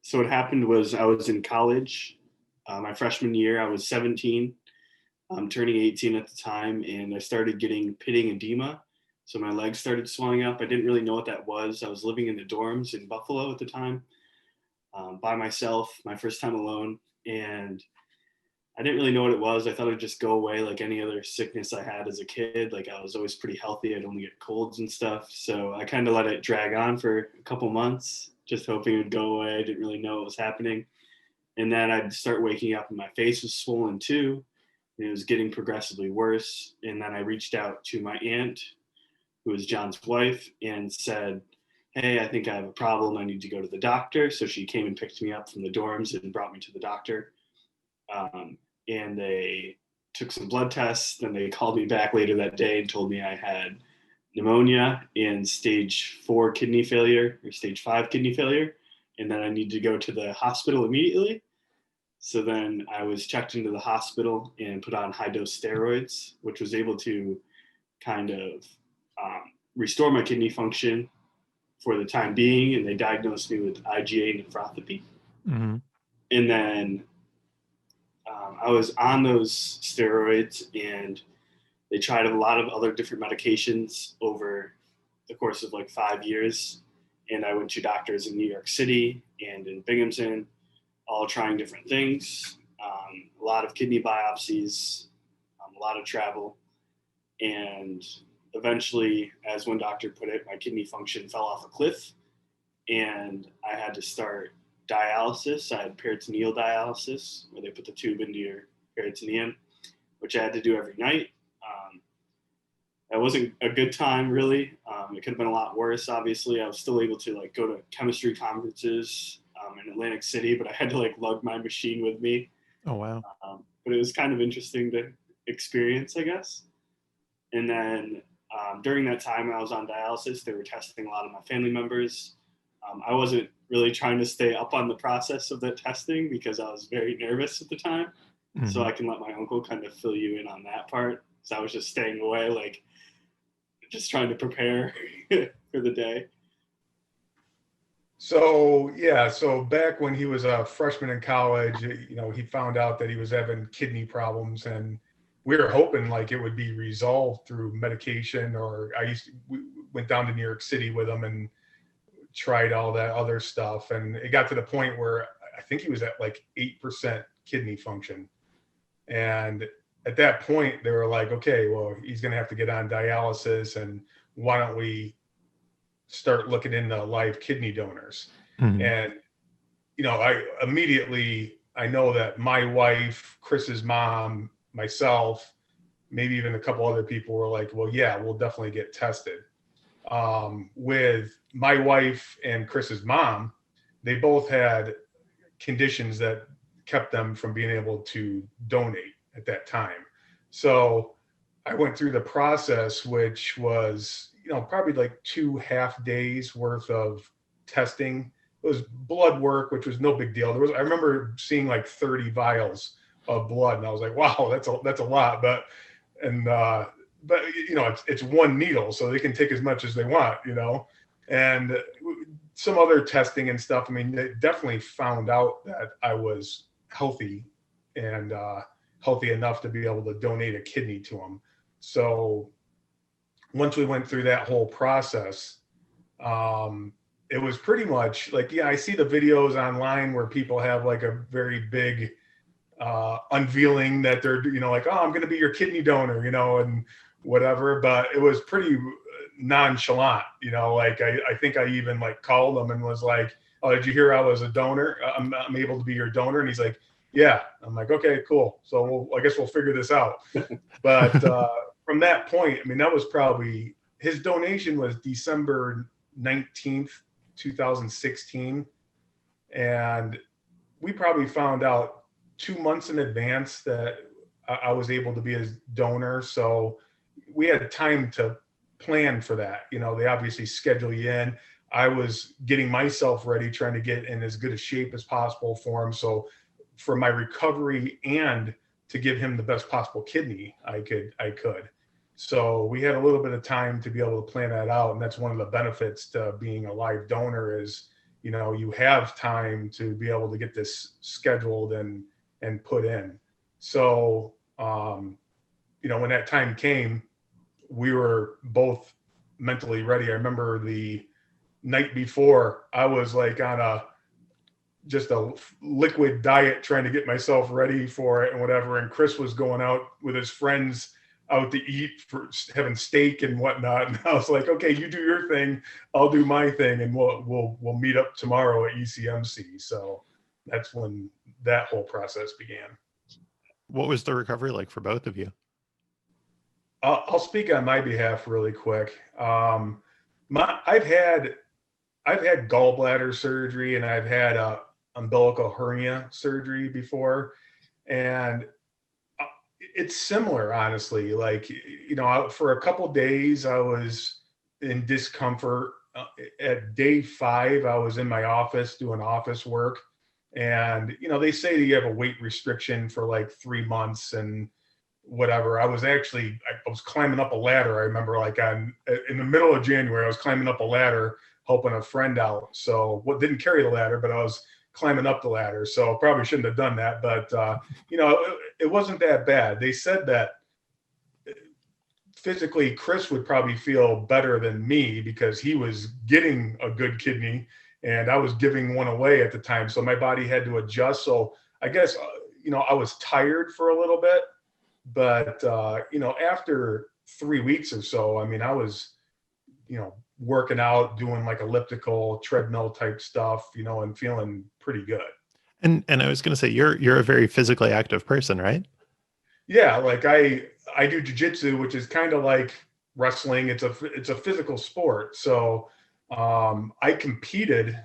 So what happened was I was in college, my freshman year. I was 17. I'm turning 18 at the time, and I started getting pitting edema. So my legs started swelling up. I didn't really know what that was. I was living in the dorms in Buffalo at the time, by myself, my first time alone, and I didn't really know what it was. I thought it'd just go away like any other sickness I had as a kid. Like I was always pretty healthy. I'd only get colds and stuff. So I kind of let it drag on for a couple months, just hoping it would go away. I didn't really know what was happening. And then I'd start waking up and my face was swollen too. And it was getting progressively worse. And then I reached out to my aunt, who was John's wife, and said, "Hey, I think I have a problem. I need to go to the doctor." So she came and picked me up from the dorms and brought me to the doctor. Um, and they took some blood tests. Then they called me back later that day and told me I had pneumonia and stage 4 kidney failure or stage 5 kidney failure, and then I need to go to the hospital immediately. So then I was checked into the hospital and put on high dose steroids, which was able to kind of restore my kidney function for the time being. And they diagnosed me with IgA nephropathy. Mm-hmm. And then I was on those steroids, and they tried a lot of other different medications over the course of like 5 years. And I went to doctors in New York City and in Binghamton, all trying different things. A lot of kidney biopsies, a lot of travel. And eventually, as one doctor put it, my kidney function fell off a cliff, and I had to start dialysis. I had peritoneal dialysis, where they put the tube into your peritoneum, which I had to do every night. That wasn't a good time, really. It could have been a lot worse. Obviously, I was still able to like go to chemistry conferences in Atlantic City, but I had to like lug my machine with me. Oh, wow. But it was kind of interesting to experience, I guess. And then during that time I was on dialysis, they were testing a lot of my family members. I wasn't really trying to stay up on the process of that testing because I was very nervous at the time. So Mm-hmm. I can let my uncle kind of fill you in on that part. So I was just staying away, like just trying to prepare for the day. So yeah, so back when he was a freshman in college, he found out that he was having kidney problems, and we were hoping like it would be resolved through medication. Or we went down to New York City with him and tried all that other stuff, and it got to the point where I think he was at like 8% kidney function, and at that point they were like, okay, well, he's going to have to get on dialysis, and why don't we start looking into live kidney donors. Mm-hmm. And I know that my wife, Chris's mom, myself, maybe even a couple other people were like, well, yeah, we'll definitely get tested. With my wife and Chris's mom, they both had conditions that kept them from being able to donate at that time. So I went through the process, which was, probably like 2.5 days worth of testing. It was blood work, which was no big deal. I remember seeing like 30 vials of blood, and I was like, wow, that's a lot. But it's one needle, so they can take as much as they want, and some other testing and stuff. I mean, they definitely found out that I was healthy and healthy enough to be able to donate a kidney to them. So once we went through that whole process, it was pretty much like, yeah, I see the videos online where people have like a very big unveiling that they're, like, oh, I'm going to be your kidney donor, and whatever. But it was pretty nonchalant, like I think I even like called him and was like, oh, did you hear I was a donor? I'm able to be your donor. And he's like, yeah. I'm like, okay, cool. So I guess we'll figure this out. But from that point, I mean, that was probably, his donation was December 19th, 2016. And we probably found out 2 months in advance that I was able to be his donor. So we had time to plan for that. They obviously schedule you in. I was getting myself ready, trying to get in as good a shape as possible for him. So for my recovery and to give him the best possible kidney I could. So we had a little bit of time to be able to plan that out. And that's one of the benefits to being a live donor is, you have time to be able to get this scheduled and put in. So, when that time came, we were both mentally ready. I remember the night before, I was like on just a liquid diet trying to get myself ready for it and whatever. And Kris was going out with his friends out to eat, for having steak and whatnot. And I was like, okay, you do your thing, I'll do my thing, and we'll meet up tomorrow at ECMC. So that's when that whole process began. What was the recovery like for both of you? I'll speak on my behalf really quick. I've had gallbladder surgery, and I've had a umbilical hernia surgery before, and it's similar, honestly. Like, for a couple days I was in discomfort. At day 5, I was in my office doing office work, and they say that you have a weight restriction for like 3 months and whatever. I was climbing up a ladder. I remember, like, in the middle of January, I was climbing up a ladder helping a friend out. So didn't carry the ladder, but I was climbing up the ladder. So probably shouldn't have done that. But, it wasn't that bad. They said that physically Kris would probably feel better than me because he was getting a good kidney and I was giving one away at the time. So my body had to adjust. So I guess, I was tired for a little bit, but, after 3 weeks or so, I mean, I was, working out, doing like elliptical treadmill type stuff, and feeling pretty good. And I was going to say, you're a very physically active person, right? Yeah. Like I do jujitsu, which is kind of like wrestling. It's a physical sport. So, I competed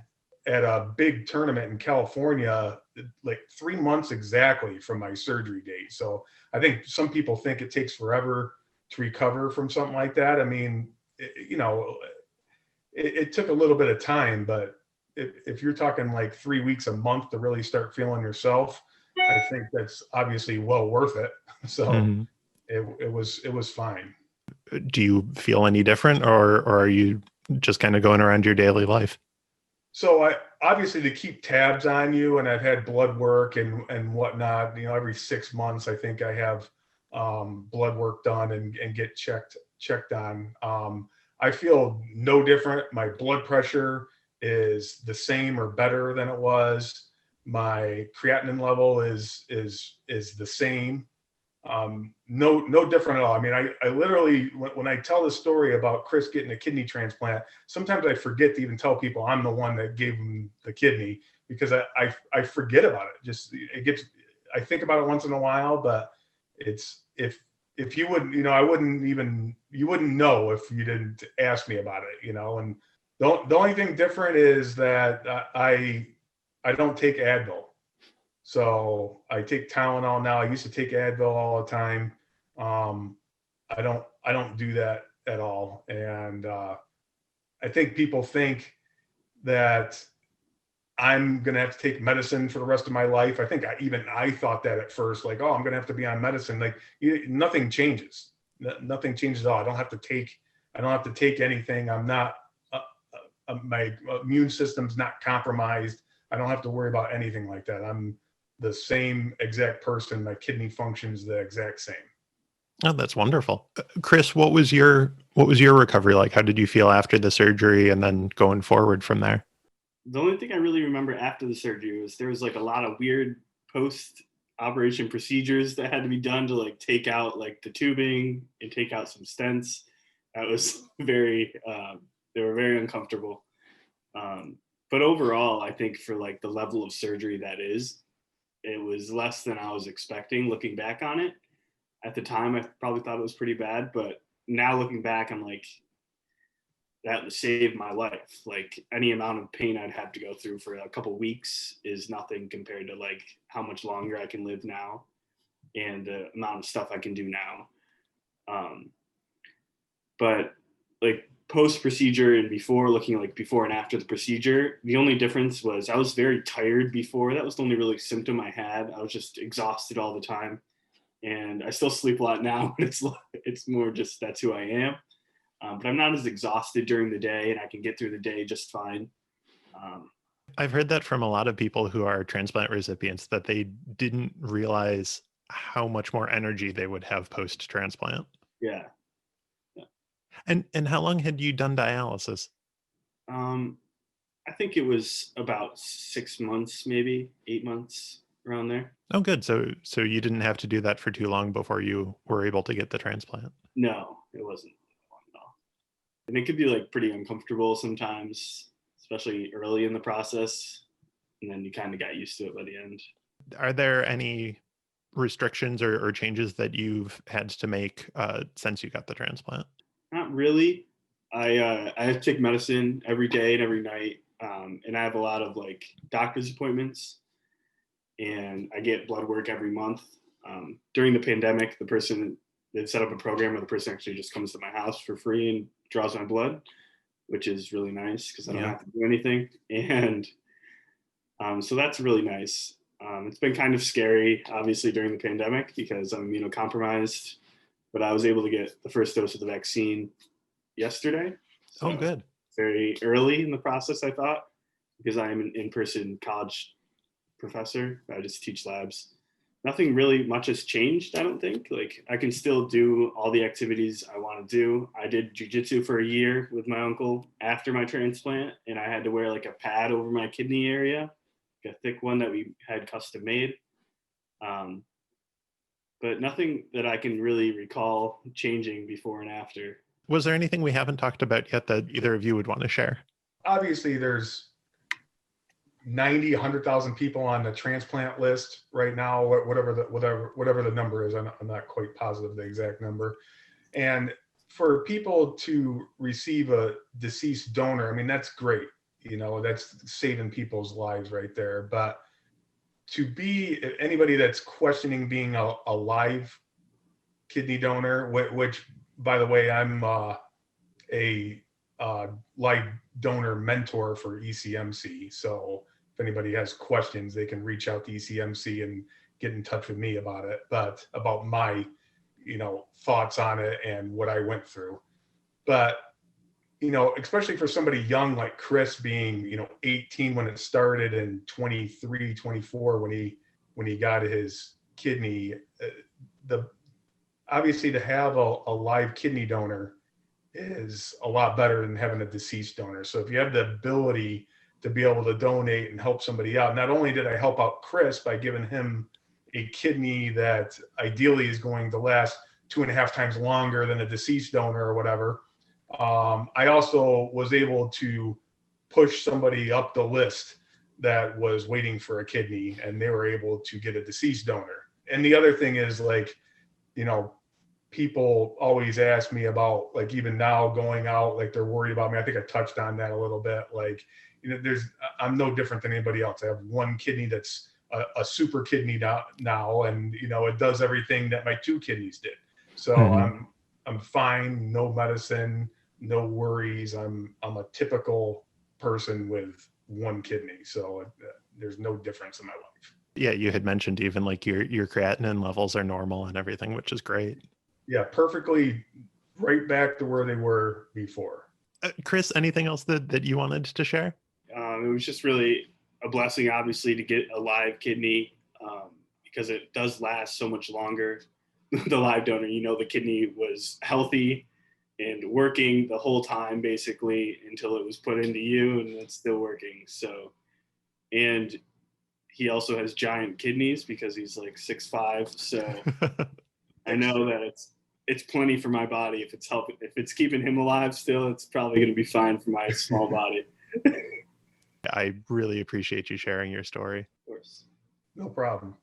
at a big tournament in California, like 3 months exactly from my surgery date. So I think some people think it takes forever to recover from something like that. I mean, it took a little bit of time, but if you're talking like 3 weeks, a month to really start feeling yourself, I think that's obviously well worth it. So it was fine. Do you feel any different, or are you just kind of going around your daily life? So I obviously, to keep tabs on you, and I've had blood work and whatnot, every 6 months, I think I have blood work done and get checked on. I feel no different. My blood pressure is the same or better than it was. My creatinine level is the same. No different at all. I mean, I literally, when I tell the story about Kris getting a kidney transplant, sometimes I forget to even tell people I'm the one that gave him the kidney, because I forget about it. I think about it once in a while, but it's, if you wouldn't, you wouldn't know if you didn't ask me about it, and the only thing different is that I don't take Advil. So I take Tylenol now. I used to take Advil all the time. I don't do that at all. And I think people think that I'm going to have to take medicine for the rest of my life. I think I thought that at first, like, oh, I'm going to have to be on medicine. Like, nothing changes. Nothing changes at all. I don't have to take anything. I'm not, my immune system's not compromised. I don't have to worry about anything like that. I'm the same exact person. My kidney functions the exact same. Oh, that's wonderful. Kris, what was your recovery like? How did you feel after the surgery and then going forward from there? The only thing I really remember after the surgery was there was like a lot of weird post-operation procedures that had to be done to like take out like the tubing and take out some stents. That was very, they were very uncomfortable. But overall, I think for like the level of surgery it was less than I was expecting looking back on it. At the time, I probably thought it was pretty bad, but now looking back, I'm like, that saved my life. Like, any amount of pain I'd have to go through for a couple weeks is nothing compared to like how much longer I can live now and the amount of stuff I can do now. But like post procedure and before, looking like before and after the procedure, the only difference was I was very tired before. That was the only really symptom I had. I was just exhausted all the time, and I still sleep a lot now. It's more just that's who I am. But I'm not as exhausted during the day, and I can get through the day just fine. I've heard that from a lot of people who are transplant recipients, that they didn't realize how much more energy they would have post-transplant. Yeah. Yeah. And how long had you done dialysis? I think it was about 6 months, maybe 8 months, around there. Oh, good. So you didn't have to do that for too long before you were able to get the transplant. No, it wasn't long at all. And it could be like pretty uncomfortable sometimes, especially early in the process. And then you kind of got used to it by the end. Are there any restrictions or changes that you've had to make since you got the transplant? Not really. I have to take medicine every day and every night. And I have a lot of like doctor's appointments, and I get blood work every month. During the pandemic, the person they'd set up a program where the person actually just comes to my house for free and draws my blood, which is really nice because I don't have to do anything. And so that's really nice. It's been kind of scary, obviously, during the pandemic because I'm immunocompromised, but I was able to get the first dose of the vaccine yesterday. So Oh, good. very early in the process, I thought, because I am an in-person college professor. I just teach labs. Nothing really much has changed, I don't think. Like, I can still do all the activities I want to do. I did jujitsu for a year with my uncle after my transplant, and I had to wear like a pad over my kidney area, like a thick one that we had custom made. But nothing that I can really recall changing before and after. Was there anything we haven't talked about yet that either of you would want to share? Obviously, there's 90, 100,000 people on the transplant list right now, whatever the number is. I'm not quite positive the exact number. And for people to receive a deceased donor, I mean, that's great. You know, that's saving people's lives right there. But to be anybody that's questioning being a live kidney donor, which by the way, I'm a live donor mentor for ECMC. So if anybody has questions, they can reach out to ECMC and get in touch with me about it, but about my, thoughts on it and what I went through. But, especially for somebody young like Kris being, 18 when it started and 23, 24 when he got his kidney, obviously to have a live kidney donor is a lot better than having a deceased donor. So if you have the ability to be able to donate and help somebody out, not only did I help out Kris by giving him a kidney that ideally is going to last 2.5 times longer than a deceased donor or whatever, I also was able to push somebody up the list that was waiting for a kidney, and they were able to get a deceased donor. And the other thing is, like, people always ask me about, like, even now going out, like, they're worried about me. I think I touched on that a little bit. Like, I'm no different than anybody else. I have one kidney that's a super kidney now, and it does everything that my 2 kidneys did. So I'm fine, no medicine, no worries. I'm a typical person with 1 kidney, so there's no difference in my life. Yeah, you had mentioned even like your creatinine levels are normal and everything, which is great. Yeah, perfectly right back to where they were before. Kris, anything else that you wanted to share? It was just really a blessing, obviously, to get a live kidney because it does last so much longer. The live donor, the kidney was healthy and working the whole time, basically, until it was put into you, and it's still working. So, and he also has giant kidneys because he's like 6'5". So I know that it's plenty for my body. If it's keeping him alive still, it's probably going to be fine for my small body. I really appreciate you sharing your story. Of course. No problem.